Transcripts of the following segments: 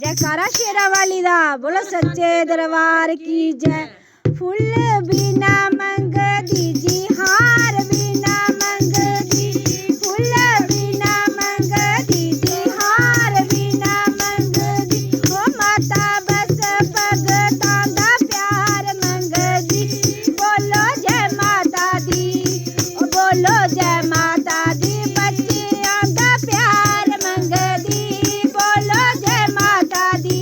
जयकारा शेरा वाली दा, बोलो सच्चे दरबार की जय। फुल बिना मंगदी जी हार बिना मंगदी, फुल बिना मंगदी जी हार बिना मंगदी, ओ माता बस भगतां दा प्यार मंगदी। बोलो जय माता दी, ओ बोलो जय माता दी, बच्चियां दा प्यार मंगदी। बोलो जय माता दी।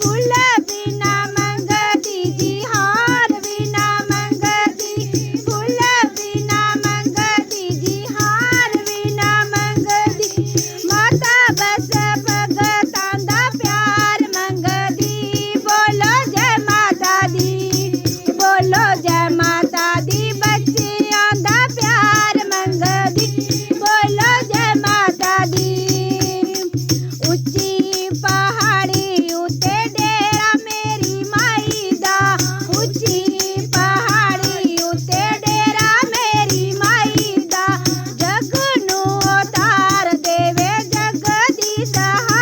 फुल बिना मंगदी जी हार बिना मंगदी, फुल बिना मंगदी जी हार बिना मंगदी, माता बस भगतां दा प्यार मंगदी। बोलो जय माता दी, बोलो जय माता दी, बच्चियां दा प्यार मंगदी। बोलो जय माता दी। उच्ची पहाड़ी उत्ते डेरा मेरी माई दा, उच्ची पहाड़ी उत्ते डेरा मेरी माई दा, जग नूं उतार देवे जग दी सहाय।